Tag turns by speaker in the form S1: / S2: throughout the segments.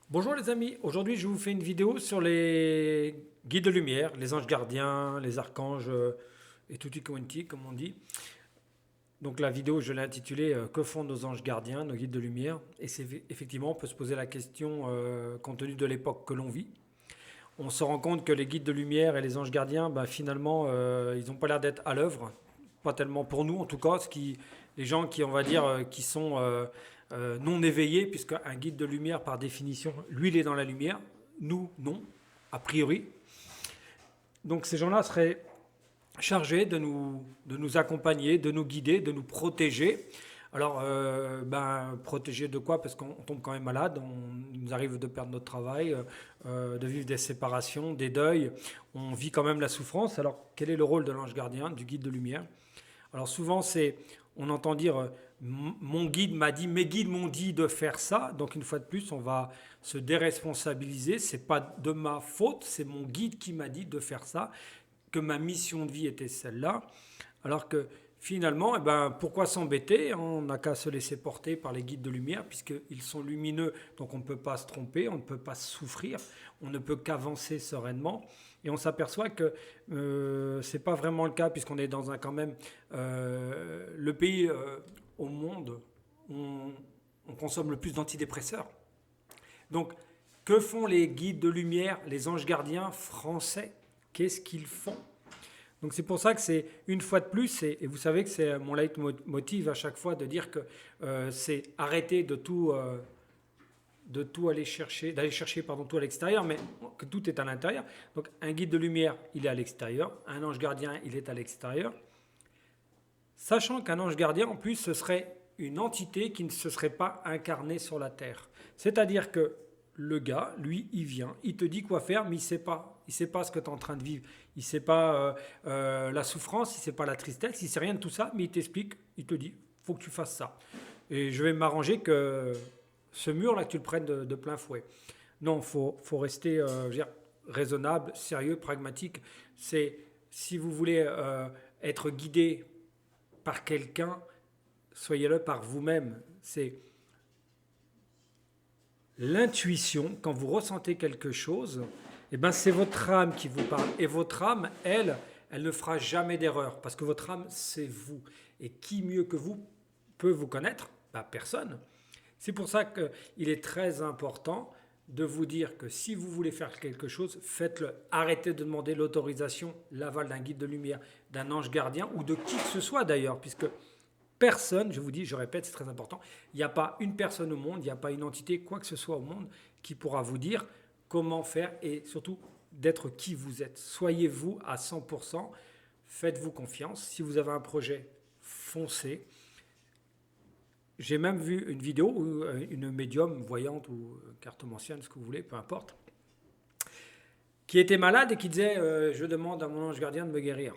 S1: Bonjour les amis, aujourd'hui je vous fais une vidéo sur les guides de lumière, les anges gardiens, les archanges et tutti quanti comme on dit. Donc la vidéo je l'ai intitulée Que font nos anges gardiens, nos guides de lumière? Et c'est effectivement on peut se poser la question compte tenu de l'époque que l'on vit. On se rend compte que les guides de lumière et les anges gardiens, finalement ils n'ont pas l'air d'être à l'œuvre, pas tellement pour nous en tout cas, les gens qui on va dire qui sont non éveillés, puisque un guide de lumière par définition, lui il est dans la lumière, nous non, a priori. Donc ces gens-là seraient chargés de nous accompagner, de nous guider, de nous protéger. Alors, protéger de quoi? Parce qu'on tombe quand même malade, il nous arrive de perdre notre travail, de vivre des séparations, des deuils. On vit quand même la souffrance. Alors, quel est le rôle de l'ange gardien, du guide de lumière? Alors souvent, on entend dire mon guide m'a dit, mes guides m'ont dit de faire ça. Donc une fois de plus, on va se déresponsabiliser. C'est pas de ma faute, c'est mon guide qui m'a dit de faire ça, que ma mission de vie était celle-là. Alors que finalement, pourquoi s'embêter? On n'a qu'à se laisser porter par les guides de lumière, puisqu'ils sont lumineux, donc on ne peut pas se tromper, on ne peut pas souffrir, on ne peut qu'avancer sereinement. Et on s'aperçoit que ce n'est pas vraiment le cas, puisqu'on est dans quand même le pays au monde où on consomme le plus d'antidépresseurs. Donc, que font les guides de lumière, les anges gardiens français? Qu'est-ce qu'ils font? Donc c'est pour ça que c'est une fois de plus, et vous savez que c'est mon leitmotiv à chaque fois de dire que c'est arrêter de tout aller chercher, d'aller chercher tout à l'extérieur, mais que tout est à l'intérieur. Donc un guide de lumière, il est à l'extérieur, un ange gardien, il est à l'extérieur. Sachant qu'un ange gardien, en plus, ce serait une entité qui ne se serait pas incarnée sur la terre. C'est-à-dire que le gars, lui, il vient, il te dit quoi faire, mais il ne sait pas. Il ne sait pas ce que tu es en train de vivre. Il ne sait pas la souffrance, il ne sait pas la tristesse, il ne sait rien de tout ça, mais il t'explique, il te dit, il faut que tu fasses ça. Et je vais m'arranger que ce mur-là, que tu le prennes de plein fouet. Non, faut rester raisonnable, sérieux, pragmatique. C'est, si vous voulez être guidé par quelqu'un, soyez-le par vous-même. C'est l'intuition, quand vous ressentez quelque chose, c'est votre âme qui vous parle. Et votre âme, elle ne fera jamais d'erreur, parce que votre âme, c'est vous. Et qui mieux que vous peut vous connaître? Personne. C'est pour ça qu'il est très important de vous dire que si vous voulez faire quelque chose, faites-le. Arrêtez de demander l'autorisation, l'aval d'un guide de lumière, d'un ange gardien ou de qui que ce soit d'ailleurs, puisque personne, je vous dis, je répète, c'est très important, il n'y a pas une personne au monde, il n'y a pas une entité, quoi que ce soit au monde, qui pourra vous dire comment faire et surtout d'être qui vous êtes. Soyez vous à 100%, faites-vous confiance. Si vous avez un projet, foncez. J'ai même vu une vidéo où une médium voyante ou cartomancienne, ce que vous voulez, peu importe, qui était malade et qui disait je demande à mon ange gardien de me guérir.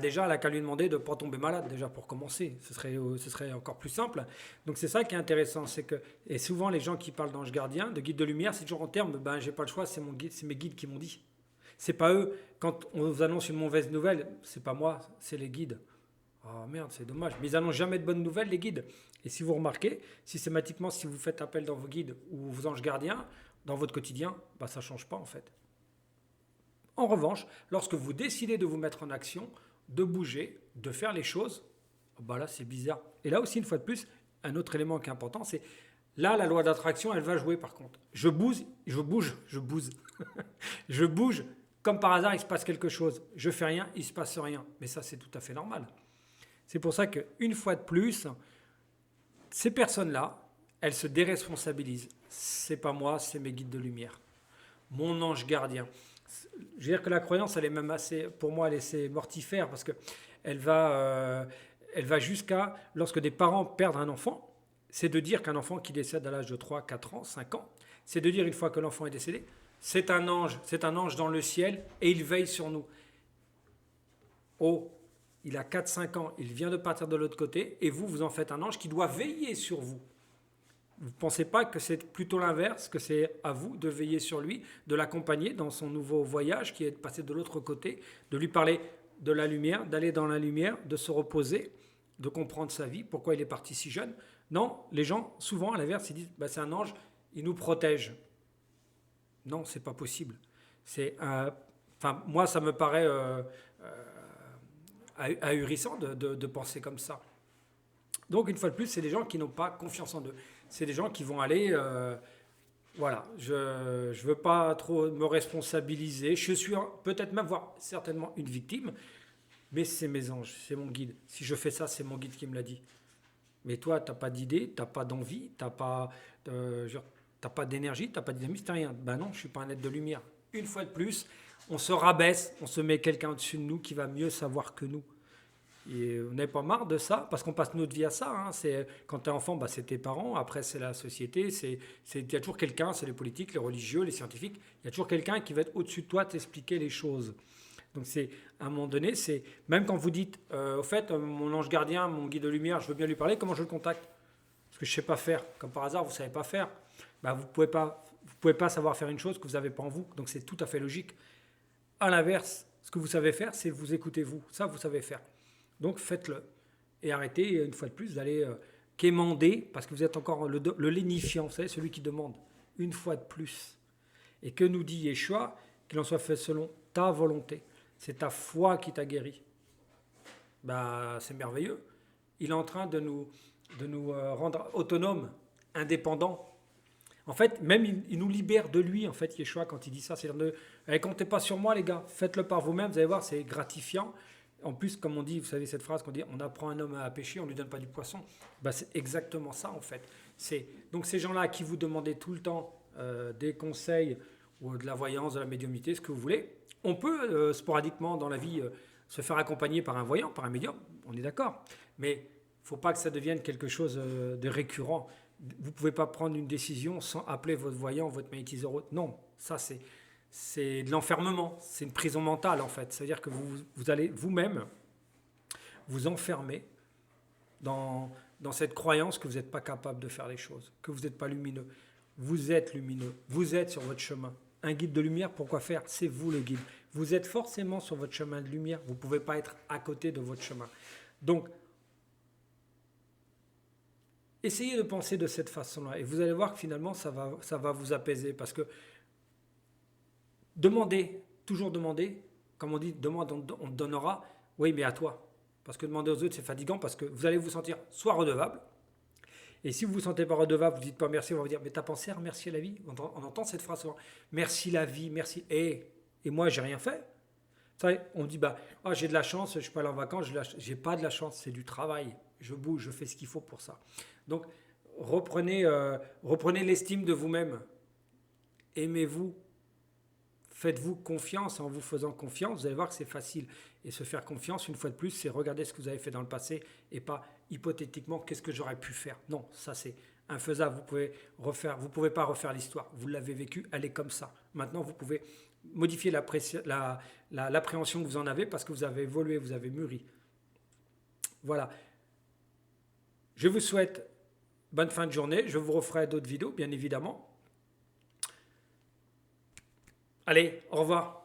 S1: Déjà, elle n'a qu'à lui demander de ne pas tomber malade, déjà pour commencer. Ce serait encore plus simple. Donc c'est ça qui est intéressant. Et souvent, les gens qui parlent d'ange gardien, de guide de lumière, c'est toujours en termes j'ai pas le choix, c'est mon guide, c'est mes guides qui m'ont dit. C'est pas eux. Quand on vous annonce une mauvaise nouvelle, c'est pas moi, c'est les guides. Oh merde, c'est dommage. Mais ils n'annoncent jamais de bonnes nouvelles, les guides. Et si vous remarquez, systématiquement, si vous faites appel dans vos guides ou vos anges gardiens, dans votre quotidien, ça ne change pas en fait. En revanche, lorsque vous décidez de vous mettre en action, de bouger, de faire les choses, là c'est bizarre. Et là aussi, une fois de plus, un autre élément qui est important, c'est là la loi d'attraction, elle va jouer par contre. Je bouge, je bouge. Je bouge, comme par hasard, il se passe quelque chose. Je fais rien, il se passe rien. Mais ça, c'est tout à fait normal. C'est pour ça qu'une fois de plus, ces personnes-là, elles se déresponsabilisent. C'est pas moi, c'est mes guides de lumière. Mon ange gardien. Je veux dire que la croyance, elle est même assez, pour moi, elle est assez mortifère parce qu'elle va, elle va jusqu'à, lorsque des parents perdent un enfant, c'est de dire qu'un enfant qui décède à l'âge de 3, 4 ans, 5 ans, c'est de dire une fois que l'enfant est décédé, c'est un ange dans le ciel et il veille sur nous. Oh, il a 4-5 ans, il vient de partir de l'autre côté, et vous en faites un ange qui doit veiller sur vous. Vous ne pensez pas que c'est plutôt l'inverse, que c'est à vous de veiller sur lui, de l'accompagner dans son nouveau voyage qui est de passer de l'autre côté, de lui parler de la lumière, d'aller dans la lumière, de se reposer, de comprendre sa vie, pourquoi il est parti si jeune? Non, les gens, souvent à l'inverse, ils disent c'est un ange, il nous protège. Non, c'est pas possible. Enfin, moi, ça me paraît ahurissant de penser comme ça. Donc, une fois de plus, c'est des gens qui n'ont pas confiance en eux. C'est des gens qui vont aller. Voilà, je ne veux pas trop me responsabiliser. Je suis peut-être même, voire certainement une victime, mais c'est mes anges, c'est mon guide. Si je fais ça, c'est mon guide qui me l'a dit. Mais toi, tu n'as pas d'idée, tu n'as pas d'envie, t'as pas d'énergie, tu n'as pas de dynamisme, tu n'as rien. Ben non, je ne suis pas un être de lumière. Une fois de plus, on se rabaisse, on se met quelqu'un au-dessus de nous qui va mieux savoir que nous. Et on n'est pas marre de ça, parce qu'on passe notre vie à ça. Hein. Quand tu es enfant, bah, c'est tes parents, après c'est la société, il y a toujours quelqu'un, c'est les politiques, les religieux, les scientifiques, il y a toujours quelqu'un qui va être au-dessus de toi, t'expliquer les choses. Donc c'est à un moment donné, c'est même quand vous dites, au fait, mon ange gardien, mon guide de lumière, je veux bien lui parler, comment je le contacte? Parce que je ne sais pas faire. Comme par hasard, vous ne savez pas faire. Bah, vous pouvez pas savoir faire une chose que vous n'avez pas en vous. Donc c'est tout à fait logique. À l'inverse, ce que vous savez faire, c'est vous écouter vous. Ça, vous savez faire. Donc faites-le. Et arrêtez, une fois de plus, d'aller quémander, parce que vous êtes encore le lénifiant, vous savez, celui qui demande une fois de plus. Et que nous dit Yeshua? Qu'il en soit fait selon ta volonté. C'est ta foi qui t'a guéri. Bah, c'est merveilleux. Il est en train de nous rendre autonomes, indépendants. En fait, même il nous libère de lui, en fait, Yeshua, quand il dit ça. C'est-à-dire, comptez pas sur moi, les gars. Faites-le par vous-même. Vous allez voir, c'est gratifiant. En plus, comme on dit, vous savez cette phrase qu'on dit, on apprend un homme à pêcher, on ne lui donne pas du poisson. Bah, c'est exactement ça, en fait. Donc ces gens-là à qui vous demandez tout le temps des conseils ou de la voyance, de la médiumnité, ce que vous voulez, on peut sporadiquement dans la vie se faire accompagner par un voyant, par un médium, on est d'accord. Mais il ne faut pas que ça devienne quelque chose de récurrent. Vous ne pouvez pas prendre une décision sans appeler votre voyant, votre magnétiseur autre. Non, ça c'est de l'enfermement, c'est une prison mentale en fait. C'est-à-dire que vous allez vous-même vous enfermer dans cette croyance que vous n'êtes pas capable de faire les choses, que vous n'êtes pas lumineux. Vous êtes lumineux, vous êtes sur votre chemin. Un guide de lumière, pourquoi faire? C'est vous le guide. Vous êtes forcément sur votre chemin de lumière, vous ne pouvez pas être à côté de votre chemin. Donc, essayez de penser de cette façon-là et vous allez voir que finalement, ça va vous apaiser parce que demandez, toujours demander, comme on dit, demande, on te donnera, oui, mais à toi. Parce que demander aux autres, c'est fatigant parce que vous allez vous sentir soit redevable, et si vous ne vous sentez pas redevable, vous ne dites pas merci, on va vous dire, mais t'as pensé à remercier la vie? On entend cette phrase souvent, merci la vie, merci, et moi, j'ai rien fait. Vous savez, on dit, j'ai de la chance, je ne suis pas allé en vacances, j'ai pas de la chance, c'est du travail, je bouge, je fais ce qu'il faut pour ça. Donc, reprenez l'estime de vous-même, aimez-vous, faites-vous confiance. En vous faisant confiance, vous allez voir que c'est facile. Et se faire confiance, une fois de plus, c'est regarder ce que vous avez fait dans le passé et pas hypothétiquement qu'est-ce que j'aurais pu faire. Non, ça c'est infaisable. Vous pouvez pas refaire l'histoire. Vous l'avez vécu, elle est comme ça. Maintenant, vous pouvez modifier l'appréhension que vous en avez parce que vous avez évolué, vous avez mûri. Voilà. Je vous souhaite bonne fin de journée. Je vous referai d'autres vidéos, bien évidemment. Allez, au revoir.